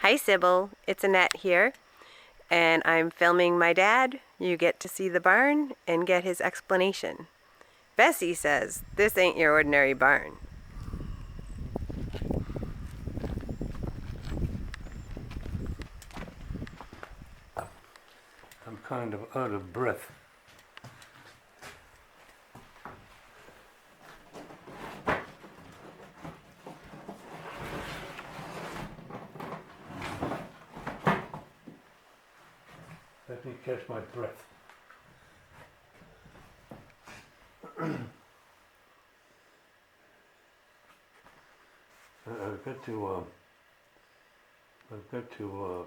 Hi Sybil, it's Annette here, and I'm filming my dad. You get to see the barn and get his explanation. Besse says, this ain't your ordinary barn. I'm kind of out of breath. Let me catch my breath. I've got to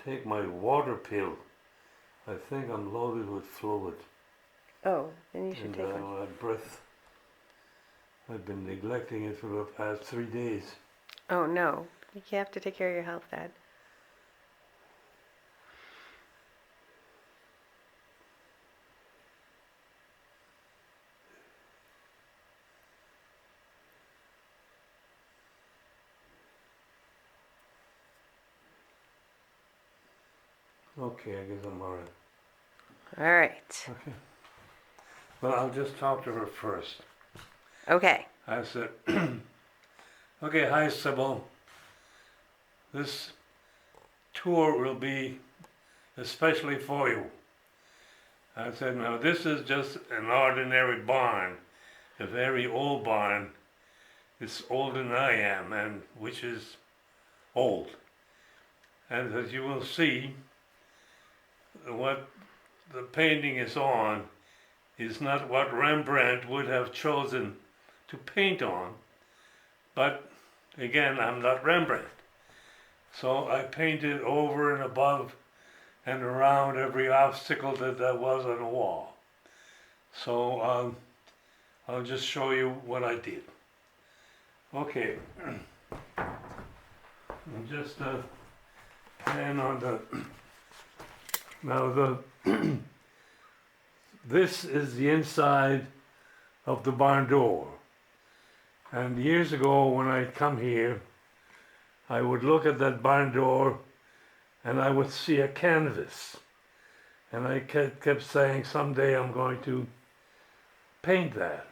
take my water pill. I think I'm loaded with fluid. Oh, then you should take one. My breath, I've been neglecting it for the past 3 days. Oh no, you have to take care of your health, Dad. Okay, I guess I'm alright. All right. Okay. Well, I'll just talk to her first. Okay. I said, okay, hi Sybil. This tour will be especially for you. I said, now this is just an ordinary barn, a very old barn. It's older than I am, and which is old. And as you will see, what the painting is on is not what Rembrandt would have chosen to paint on, but again, I'm not Rembrandt. So I painted over and above and around every obstacle that there was on the wall. So I'll just show you what I did. Okay, just pan on the, now this is the inside of the barn door. And years ago when I'd come here, I would look at that barn door and I would see a canvas. And I kept saying, someday I'm going to paint that.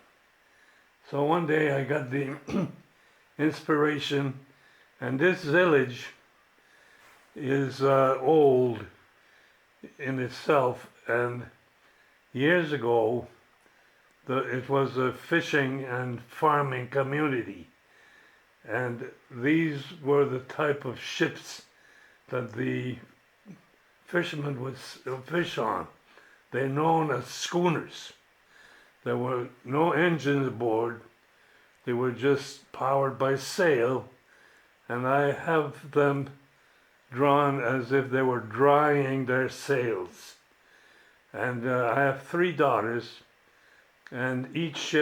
So one day I got the inspiration, and this village is old in itself, and years ago it was a fishing and farming community, and these were the type of ships that the fishermen would fish on. They're known as schooners. There were no engines aboard. They were just powered by sail, and I have them drawn as if they were drying their sails. And I have 3 daughters, and each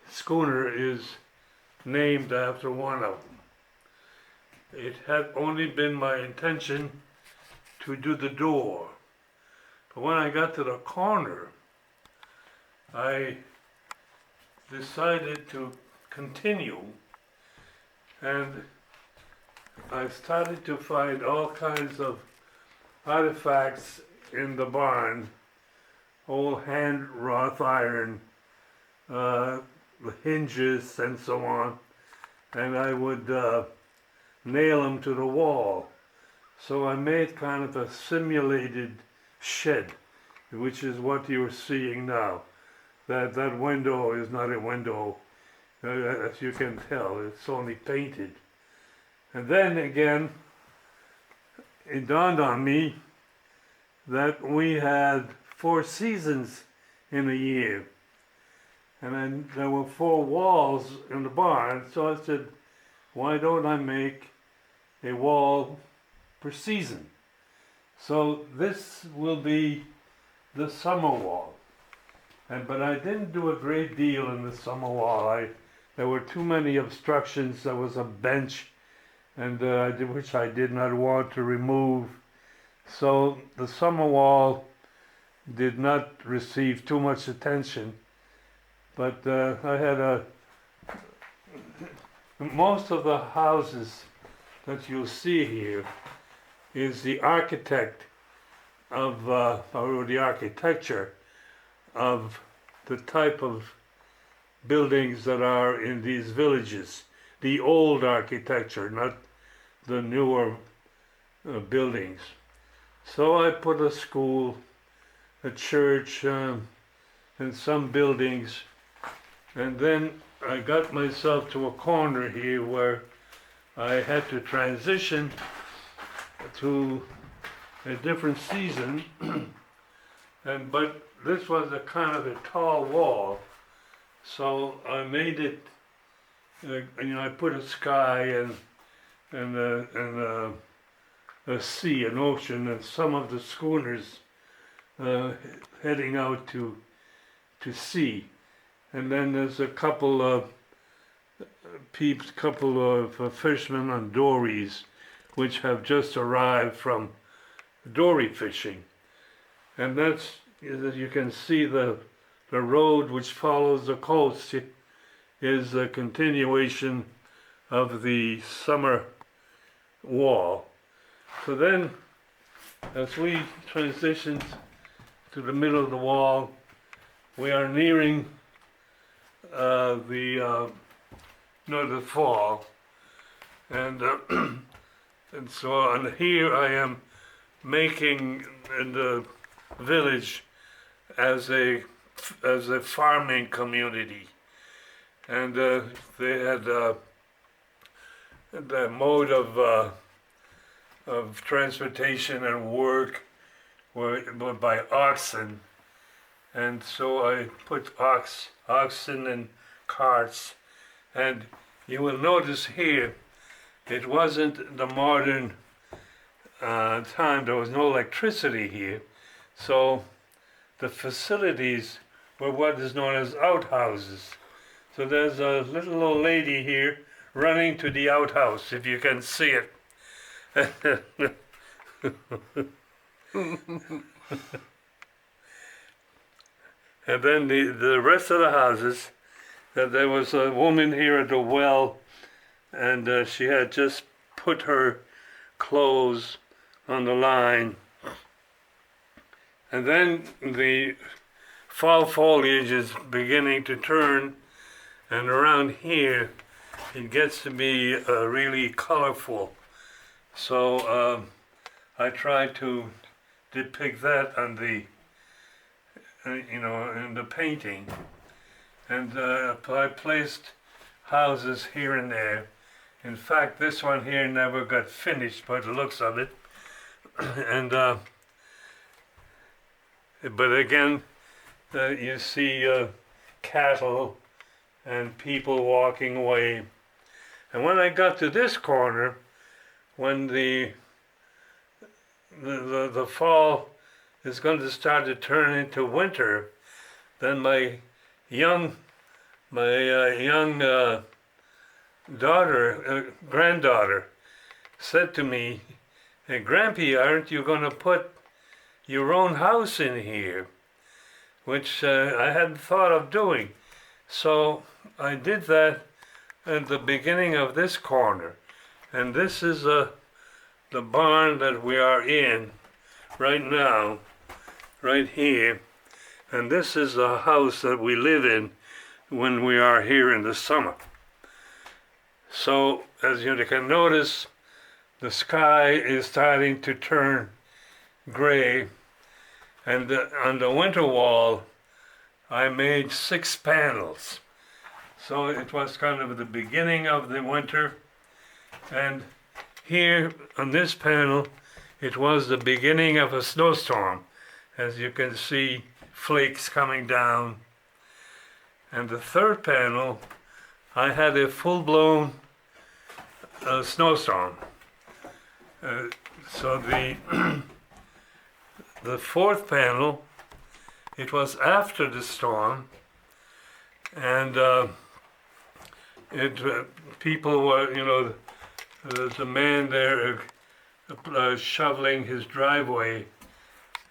schooner is named after one of them. It had only been my intention to do the door, but when I got to the corner, I decided to continue, and I started to find all kinds of artifacts in the barn, old hand wrought iron, the hinges and so on, and I would nail them to the wall. So I made kind of a simulated shed, which is what you're seeing now. That window is not a window, as you can tell, it's only painted. And then again, it dawned on me that we had 4 seasons in a year. And then there were 4 walls in the barn, so I said, why don't I make a wall per season? So this will be the summer wall. But I didn't do a great deal in the summer wall. There were too many obstructions. There was a bench, and which I did not want to remove. So the summer wall did not receive too much attention. But I had most of the houses that you'll see here is the architect of, or the architecture of the type of buildings that are in these villages. The old architecture, not the newer buildings. So I put a school, a church, and some buildings, and then I got myself to a corner here where I had to transition to a different season, but this was a kind of a tall wall, so I made it. I put a sky and a sea, an ocean, and some of the schooners heading out to sea, and then there's a couple of fishermen on dories, which have just arrived from dory fishing, and that's, as you can see, the road which follows the coast is a continuation of the summer wall. So then, as we transition to the middle of the wall, we are nearing the fall, and and so on. Here I am making the village as a farming community, and they had the mode of transportation and work were by oxen, and so I put oxen and carts, and you will notice here it wasn't the modern time. There was no electricity here, so the facilities were what is known as outhouses. So there's a little old lady here running to the outhouse, if you can see it. And then the rest of the houses, there was a woman here at the well, and she had just put her clothes on the line. And then the fall foliage is beginning to turn, and around here it gets to be really colorful. So I try to depict that on the, in the painting. And I placed houses here and there. In fact, this one here never got finished by the looks of it. And but again, you see cattle and people walking away. And when I got to this corner, when the fall is going to start to turn into winter, then my young granddaughter said to me, "Hey, Grampy, aren't you going to put your own house in here?" Which I hadn't thought of doing. So I did that at the beginning of this corner. And this is the barn that we are in right now, right here. And this is the house that we live in when we are here in the summer. So as you can notice, the sky is starting to turn gray. And on the winter wall, I made 6 panels. So it was kind of the beginning of the winter. And here on this panel, it was the beginning of a snowstorm. As you can see, flakes coming down. And the third panel, I had a full-blown snowstorm. So the fourth panel, it was after the storm, and people were, there's a man there shoveling his driveway,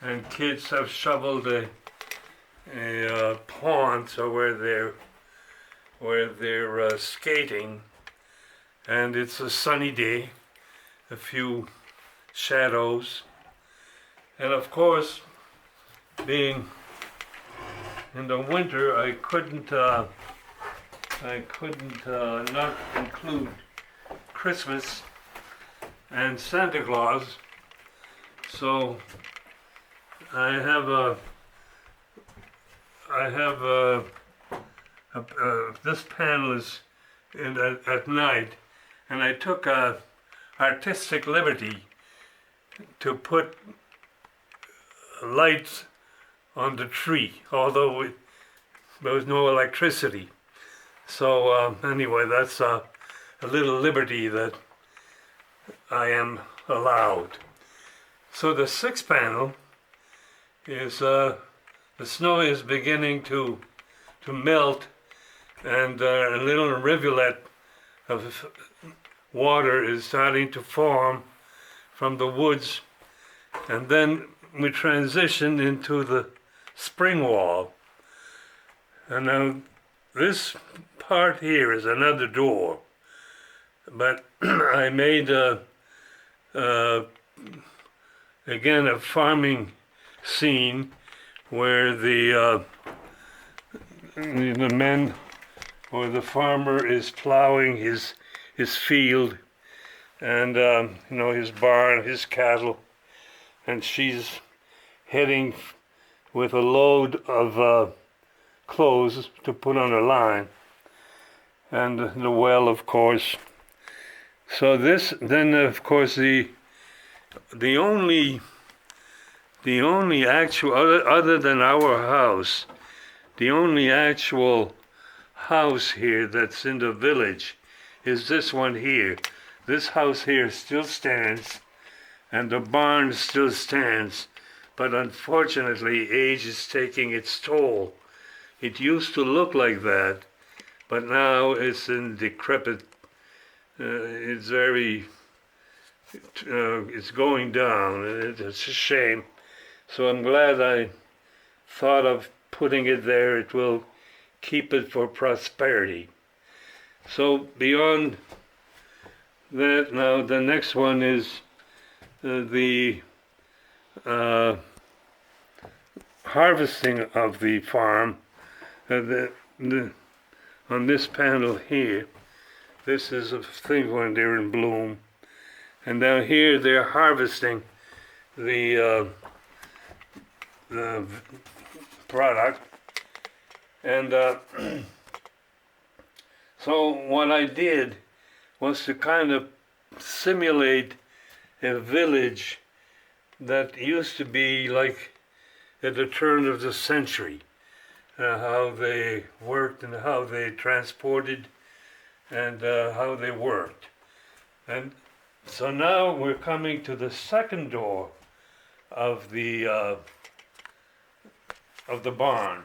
and kids have shoveled a pond, so where they're skating, and it's a sunny day, a few shadows, and of course, being in the winter, I couldn't not include Christmas and Santa Claus. So I have this panel is at night, and I took a artistic liberty to put lights on the tree, although there was no electricity. So anyway, that's a little liberty that I am allowed. So the sixth panel is the snow is beginning to melt, and a little rivulet of water is starting to form from the woods, and then we transition into the spring wall. And now this part here is another door, but I made again a farming scene where the men or the farmer is plowing his field, and his barn, his cattle, and she's heading with a load of clothes to put on a line, and the well, of course. So this, then of course the only actual, other than our house, the only actual house here that's in the village is this one here. This house here still stands, and the barn still stands, but unfortunately age is taking its toll. It used to look like that, but now it's in decrepit. It's very, it's going down, and it's a shame. So I'm glad I thought of putting it there. It will keep it for prosperity. So beyond that, now the next one is the harvesting of the farm. On this panel here, this is a thing when they're in bloom, and down here they're harvesting the product. And so what I did was to kind of simulate a village that used to be like at the turn of the century, how they worked and how they transported and how they worked. And so now we're coming to the second door of the barn.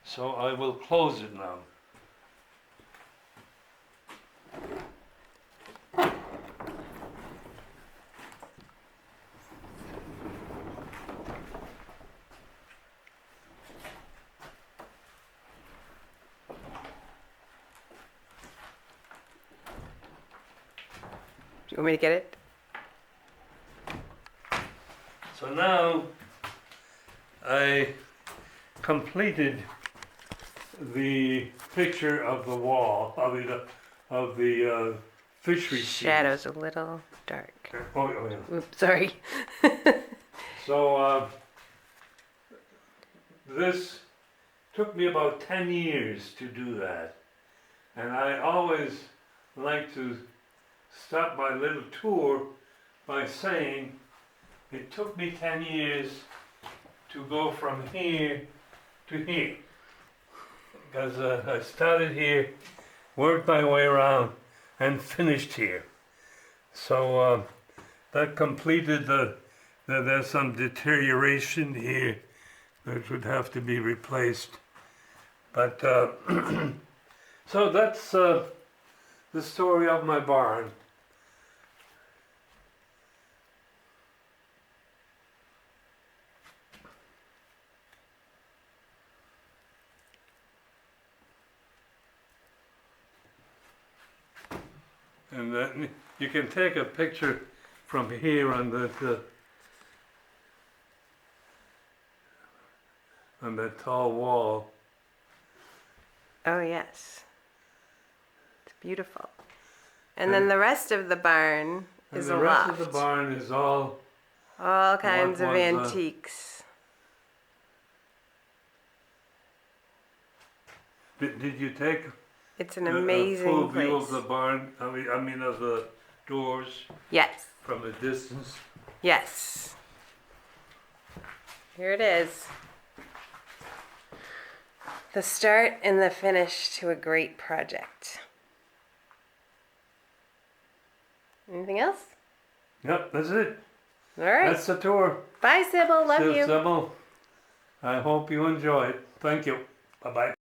So I will close it now. Do you want me to get it? So now I completed the picture of the wall of the fishery scene. Shadow's a little dark. Oh, yeah. Oops, sorry. So this took me about 10 years to do that, and I always like to start my little tour by saying it took me 10 years to go from here to here, because I started here, worked my way around, and finished here. So that completed there's some deterioration here that would have to be replaced. But so that's the story of my barn. And And you can take a picture from here on that tall wall. Oh, yes. It's beautiful. And then the rest of the barn is a And the rest loft. of the barn is all Kinds of was, antiques. Did you take It's an a amazing full place. view of the barn? I mean of the doors Yes. from a distance? Yes. Here it is. The start and the finish to a great project. Anything else? Yep, that's it. All right. That's the tour. Bye, Sybil. Love you. Sybil, I hope you enjoy it. Thank you. Bye-bye.